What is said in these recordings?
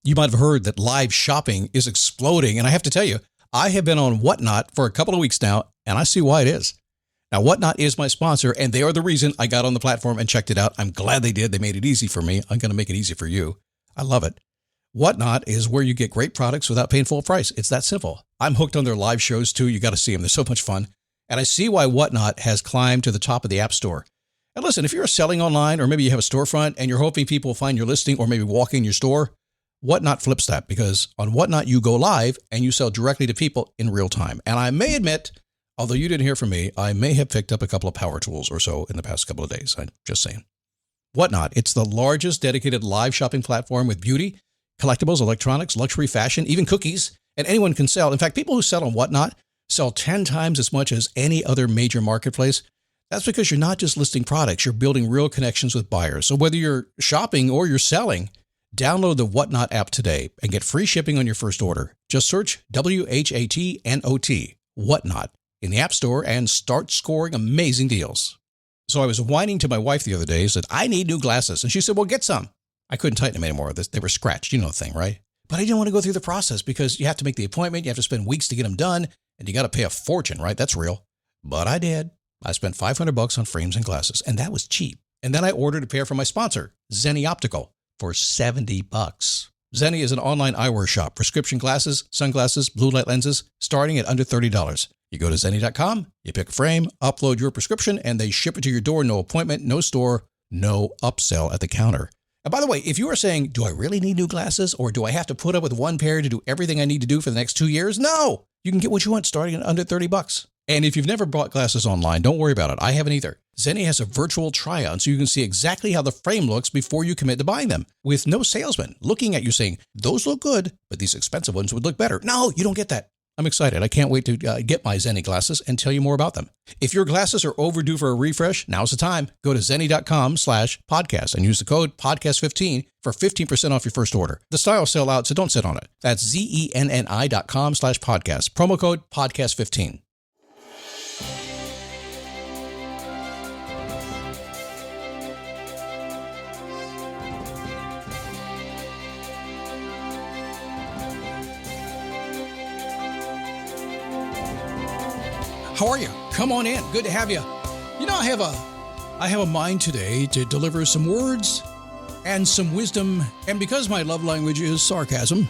You might have heard that live shopping is exploding. And I have to tell you, I have been on Whatnot for a couple of weeks now, and I see why it is. Now, Whatnot is my sponsor, and they are the reason I got on the platform and checked it out. I'm glad they did. They made it easy for me. I'm going to make it easy for you. I love it. Whatnot is where you get great products without paying full price. It's that simple. I'm hooked on their live shows, too. You got to see them. They're so much fun. And I see why Whatnot has climbed to the top of the App Store. And listen, if you're selling online, or maybe you have a storefront and you're hoping people will find your listing or maybe walk in your store, Whatnot flips that, because on Whatnot, you go live and you sell directly to people in real time. And I may admit, although you didn't hear from me, I may have picked up a couple of power tools or so in the past couple of days. I'm just saying. Whatnot, it's the largest dedicated live shopping platform with beauty, collectibles, electronics, luxury, fashion, even cookies, and anyone can sell. In fact, people who sell on Whatnot sell 10 times as much as any other major marketplace. That's because you're not just listing products, you're building real connections with buyers. So whether you're shopping or you're selling, download the Whatnot app today and get free shipping on your first order. Just search WHATNOT, Whatnot, in the App Store and start scoring amazing deals. So I was whining to my wife the other day, said, I need new glasses. And she said, well, get some. I couldn't tighten them anymore. They were scratched. You know the thing, right? But I didn't want to go through the process because you have to make the appointment. You have to spend weeks to get them done. And you got to pay a fortune, right? That's real. But I did. I spent $500 on frames and glasses, and that was cheap. And then I ordered a pair from my sponsor, Zenni Optical, for $70. Zenni is an online eyewear shop, prescription glasses, sunglasses, blue light lenses, starting at under $30. You go to Zenni.com, you pick a frame, upload your prescription, and they ship it to your door. No appointment, no store, no upsell at the counter. And by the way, if you are saying, do I really need new glasses, or do I have to put up with one pair to do everything I need to do for the next 2 years? No, you can get what you want starting at under $30. And if you've never bought glasses online, don't worry about it. I haven't either. Zenni has a virtual try-on so you can see exactly how the frame looks before you commit to buying them, with no salesman looking at you saying, those look good, but these expensive ones would look better. No, you don't get that. I'm excited. I can't wait to get my Zenni glasses and tell you more about them. If your glasses are overdue for a refresh, now's the time. Go to Zenni.com/podcast and use the code podcast15 for 15% off your first order. The styles sell out, so don't sit on it. That's ZENNI.com/podcast. Promo code podcast15. How are you? Come on in. Good to have you. You know, I have a mind today to deliver some words and some wisdom. And because my love language is sarcasm,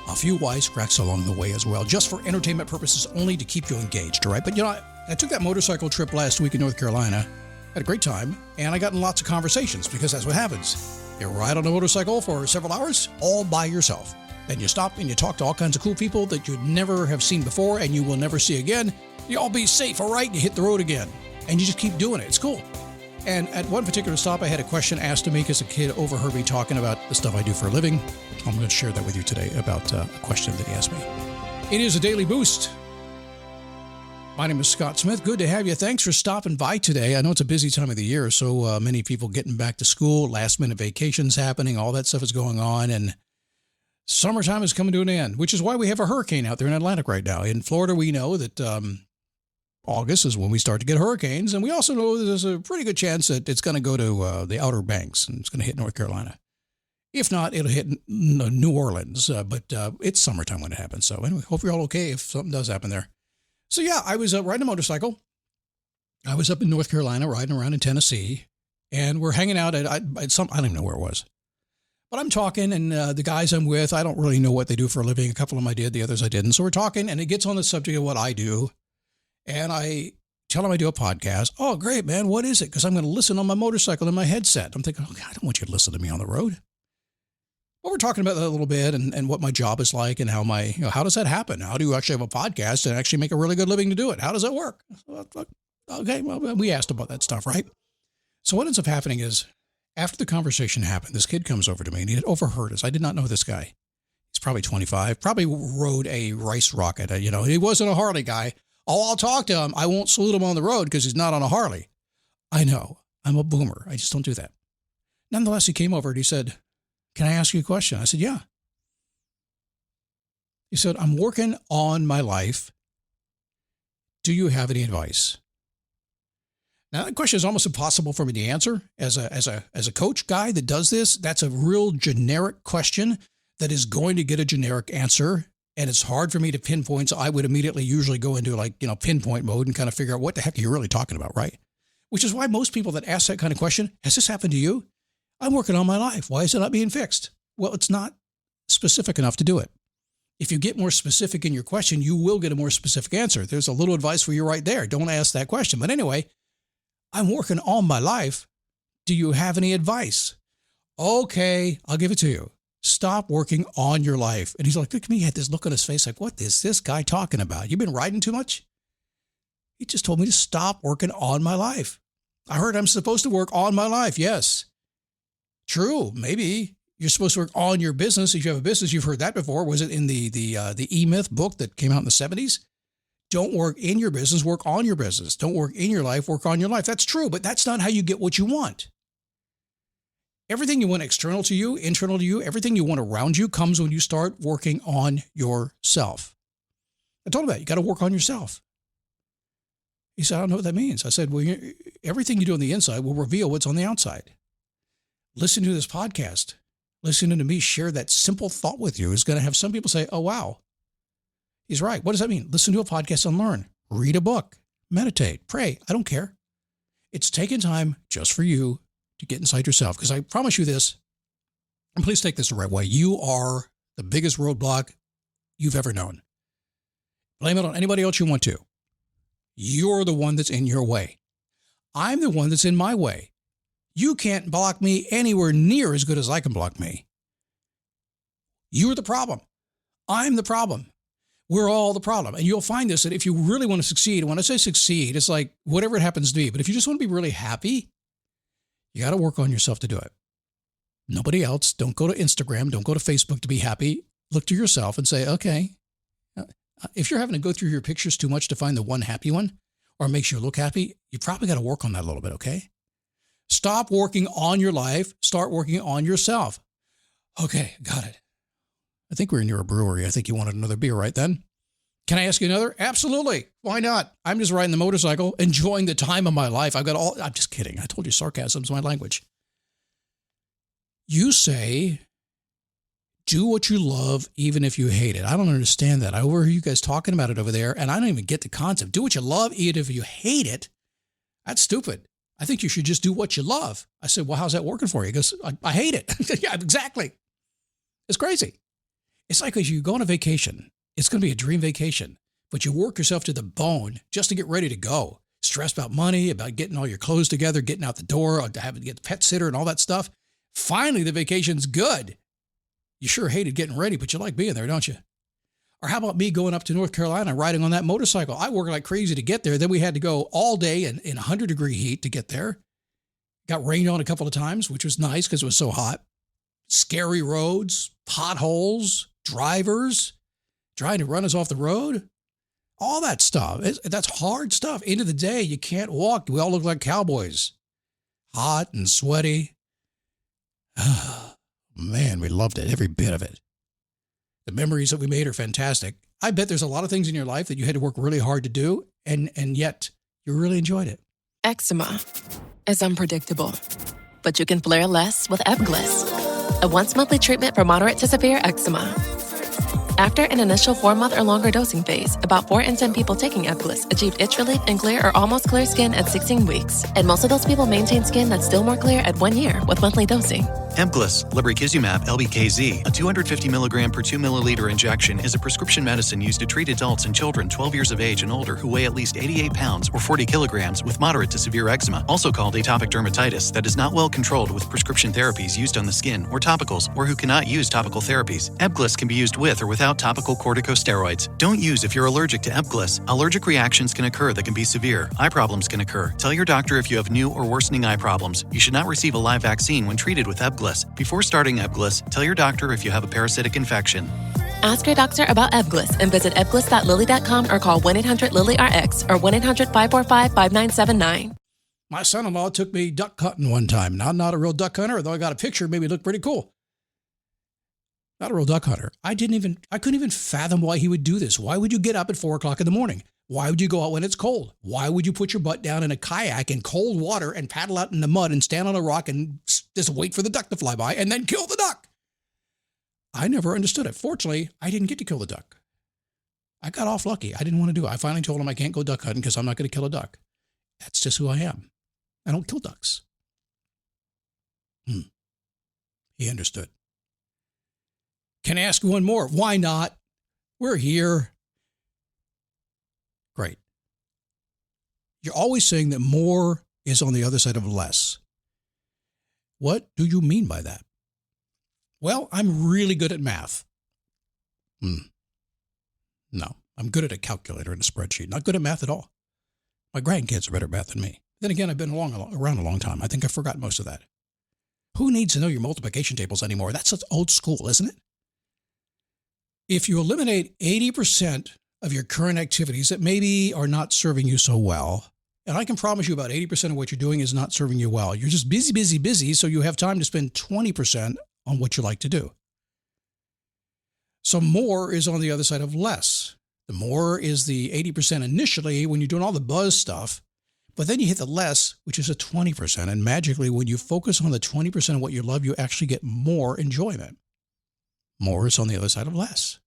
a few wisecracks along the way as well, just for entertainment purposes only, to keep you engaged, all right? But you know, I took that motorcycle trip last week in North Carolina, had a great time, and I got in lots of conversations, because that's what happens. You ride on a motorcycle for several hours all by yourself. Then you stop and you talk to all kinds of cool people that you'd never have seen before and you will never see again. You all be safe, all right? You hit the road again. And you just keep doing it. It's cool. And at one particular stop, I had a question asked of me because a kid overheard me talking about the stuff I do for a living. I'm going to share that with you today about a question that he asked me. It is a daily boost. My name is Scott Smith. Good to have you. Thanks for stopping by today. I know it's a busy time of the year, so many people getting back to school, last-minute vacations happening, all that stuff is going on, and summertime is coming to an end, which is why we have a hurricane out there in Atlantic right now. In Florida, we know that August is when we start to get hurricanes, and we also know that there's a pretty good chance that it's going to go to the Outer Banks, and it's going to hit North Carolina. If not, it'll hit New Orleans, but it's summertime when it happens. So anyway, hope you're all okay if something does happen there. So yeah, I was riding a motorcycle. I was up in North Carolina, riding around in Tennessee, and we're hanging out at some, I don't even know where it was. But I'm talking, and the guys I'm with, I don't really know what they do for a living. A couple of them I did, the others I didn't. So we're talking, and it gets on the subject of what I do. And I tell them I do a podcast. Oh, great, man. What is it? Because I'm going to listen on my motorcycle in my headset. I'm thinking, I don't want you to listen to me on the road. Well, we're talking about that a little bit and what my job is like and how how does that happen? How do you actually have a podcast and actually make a really good living to do it? How does that work? Okay, well, we asked about that stuff, right? So what ends up happening is, after the conversation happened, this kid comes over to me and he had overheard us. I did not know this guy. He's probably 25, probably rode a rice rocket. He wasn't a Harley guy. Oh, I'll talk to him. I won't salute him on the road because he's not on a Harley. I know. I'm a boomer. I just don't do that. Nonetheless, he came over and he said, can I ask you a question? I said, yeah. He said, I'm working on my life. Do you have any advice? Now, that question is almost impossible for me to answer. As a coach guy that does this, that's a real generic question that is going to get a generic answer. And it's hard for me to pinpoint. So I would immediately usually go into pinpoint mode and kind of figure out what the heck are you really talking about, right? Which is why most people that ask that kind of question, has this happened to you? I'm working on my life. Why is it not being fixed? Well, it's not specific enough to do it. If you get more specific in your question, you will get a more specific answer. There's a little advice for you right there. Don't ask that question. But anyway, I'm working on my life. Do you have any advice? Okay, I'll give it to you. Stop working on your life. And he's like, look at me. He had this look on his face like, what is this guy talking about? You been riding too much? He just told me to stop working on my life. I heard I'm supposed to work on my life. Yes. True. Maybe you're supposed to work on your business. If you have a business, you've heard that before. Was it in the E-Myth book that came out in the 70s? Don't work in your business, work on your business. Don't work in your life, work on your life. That's true, but that's not how you get what you want. Everything you want external to you, internal to you, everything you want around you comes when you start working on yourself. I told him that. You got to work on yourself. He said, I don't know what that means. I said, well, everything you do on the inside will reveal what's on the outside. Listen to this podcast. Listening to me share that simple thought with you is going to have some people say, oh, wow, he's right. What does that mean? Listen to a podcast and learn. Read a book. Meditate. Pray. I don't care. It's taking time just for you to get inside yourself. Because I promise you this, and please take this the right way, you are the biggest roadblock you've ever known. Blame it on anybody else you want to. You're the one that's in your way. I'm the one that's in my way. You can't block me anywhere near as good as I can block me. You're the problem. I'm the problem. We're all the problem. And you'll find this, that if you really want to succeed, when I say succeed, it's like whatever it happens to be. But if you just want to be really happy, you got to work on yourself to do it. Nobody else. Don't go to Instagram. Don't go to Facebook to be happy. Look to yourself and say, okay, if you're having to go through your pictures too much to find the one happy one or makes you look happy, you probably got to work on that a little bit, okay? Stop working on your life. Start working on yourself. Okay, got it. I think we're near a brewery. I think you wanted another beer right then. Can I ask you another? Absolutely. Why not? I'm just riding the motorcycle, enjoying the time of my life. I'm just kidding. I told you sarcasm's my language. You say, do what you love, even if you hate it. I don't understand that. I overhear you guys talking about it over there, and I don't even get the concept. Do what you love, even if you hate it. That's stupid. I think you should just do what you love. I said, well, how's that working for you? He goes, I hate it. Yeah, exactly. It's crazy. It's like as you go on a vacation, it's going to be a dream vacation, but you work yourself to the bone just to get ready to go. Stressed about money, about getting all your clothes together, getting out the door, having to get the pet sitter and all that stuff. Finally, the vacation's good. You sure hated getting ready, but you like being there, don't you? Or how about me going up to North Carolina, riding on that motorcycle? I worked like crazy to get there. Then we had to go all day in 100-degree heat to get there. Got rained on a couple of times, which was nice because it was so hot. Scary roads, potholes, drivers trying to run us off the road. All that stuff. That's hard stuff. End of the day, you can't walk. We all look like cowboys. Hot and sweaty. Man, we loved it. Every bit of it. The memories that we made are fantastic. I bet there's a lot of things in your life that you had to work really hard to do, and yet you really enjoyed it. Eczema is unpredictable, but you can flare less with Ebglyss, a once-monthly treatment for moderate to severe eczema. After an initial 4-month or longer dosing phase, about 4 in 10 people taking Ebglyss achieved itch relief and clear or almost clear skin at 16 weeks. And most of those people maintain skin that's still more clear at 1 year with monthly dosing. Ebglyss, lebrikizumab LBKZ, a 250 milligram per 2 milliliter injection, is a prescription medicine used to treat adults and children 12 years of age and older who weigh at least 88 pounds or 40 kilograms with moderate to severe eczema, also called atopic dermatitis, that is not well controlled with prescription therapies used on the skin or topicals, or who cannot use topical therapies. Ebglyss can be used with or without topical corticosteroids. Don't use if you're allergic to Ebglyss. Allergic reactions can occur that can be severe. Eye problems can occur. Tell your doctor if you have new or worsening eye problems. You should not receive a live vaccine when treated with Ebglyss. Before starting Ebglyss, tell your doctor if you have a parasitic infection. Ask your doctor about Ebglyss and visit ebglyss.lilly.com or call 1-800-LILY-RX or 1-800-545-5979. My son-in-law took me duck hunting one time. Now, I'm not a real duck hunter, though I got a picture, maybe it looked pretty cool. Not a real duck hunter. I couldn't even fathom why he would do this. Why would you get up at 4 o'clock in the morning? Why would you go out when it's cold? Why would you put your butt down in a kayak in cold water and paddle out in the mud and stand on a rock and just wait for the duck to fly by and then kill the duck? I never understood it. Fortunately, I didn't get to kill the duck. I got off lucky. I didn't want to do it. I finally told him I can't go duck hunting because I'm not going to kill a duck. That's just who I am. I don't kill ducks. He understood. Can I ask you one more? Why not? We're here. Great. You're always saying that more is on the other side of less. What do you mean by that? Well, I'm really good at math. No, I'm good at a calculator and a spreadsheet. Not good at math at all. My grandkids are better at math than me. Then again, I've been around a long time. I think I've forgotten most of that. Who needs to know your multiplication tables anymore? That's such old school, isn't it? If you eliminate 80% of your current activities that maybe are not serving you so well, and I can promise you about 80% of what you're doing is not serving you well. You're just busy, so you have time to spend 20% on what you like to do. So more is on the other side of less. The more is the 80% initially when you're doing all the buzz stuff, but then you hit the less, which is a 20%. And magically, when you focus on the 20% of what you love, you actually get more enjoyment. More is on the other side of less.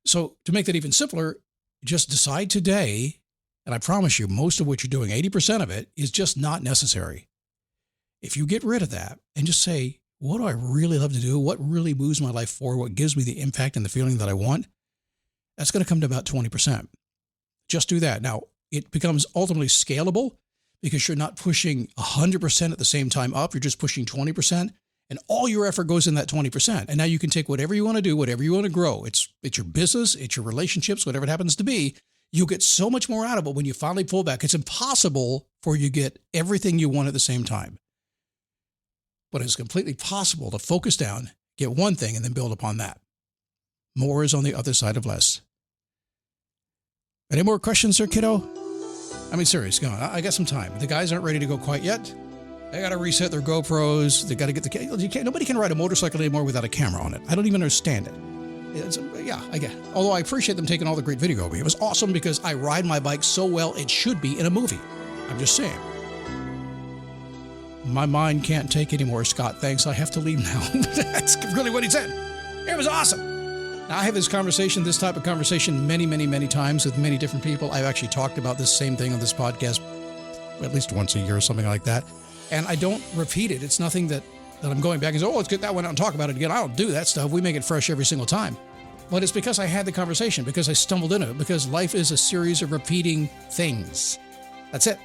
So to make that even simpler, just decide today, and I promise you, most of what you're doing, 80% of it, is just not necessary. If you get rid of that and just say, what do I really love to do? What really moves my life forward? What gives me the impact and the feeling that I want? That's going to come to about 20%. Just do that. Now, it becomes ultimately scalable because you're not pushing 100% at the same time up. You're just pushing 20%, and all your effort goes in that 20%. And now you can take whatever you want to do, whatever you want to grow. It's your business, it's your relationships, whatever it happens to be. You'll get so much more out of it when you finally pull back. It's impossible for you to get everything you want at the same time. But it's completely possible to focus down, get one thing, and then build upon that. More is on the other side of less. Any more questions there, kiddo? I mean, serious, go on. I got some time. The guys aren't ready to go quite yet. They got to reset their GoPros. They got to get the... Nobody can ride a motorcycle anymore without a camera on it. I don't even understand it. I get it. Although I appreciate them taking all the great video of me. It was awesome because I ride my bike so well, it should be in a movie. I'm just saying. My mind can't take anymore, Scott. Thanks. I have to leave now. That's really what he said. It was awesome. Now, I have this type of conversation many times with many different people. I've actually talked about this same thing on this podcast at least once a year or something like that. And I don't repeat it. It's nothing that I'm going back and say, let's get that one out and talk about it again. I don't do that stuff. We make it fresh every single time. But it's because I had the conversation, because I stumbled into it, because life is a series of repeating things. That's it.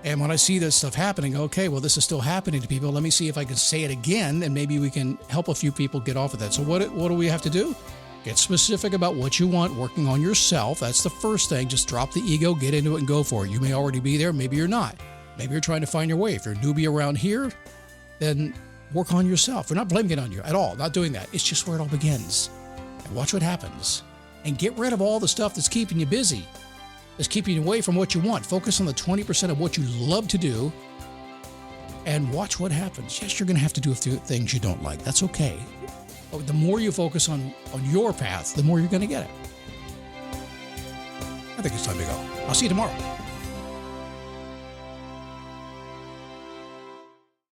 And when I see this stuff happening, okay, well, this is still happening to people. Let me see if I can say it again, and maybe we can help a few people get off of that. So what do we have to do? Get specific about what you want, working on yourself. That's the first thing. Just drop the ego, get into it, and go for it. You may already be there. Maybe you're not. Maybe you're trying to find your way. If you're a newbie around here, then work on yourself. We're not blaming it on you at all. Not doing that. It's just where it all begins. And watch what happens. And get rid of all the stuff that's keeping you busy. That's keeping you away from what you want. Focus on the 20% of what you love to do and watch what happens. Yes, you're going to have to do a few things you don't like. That's okay. But the more you focus on your path, the more you're going to get it. I think it's time to go. I'll see you tomorrow.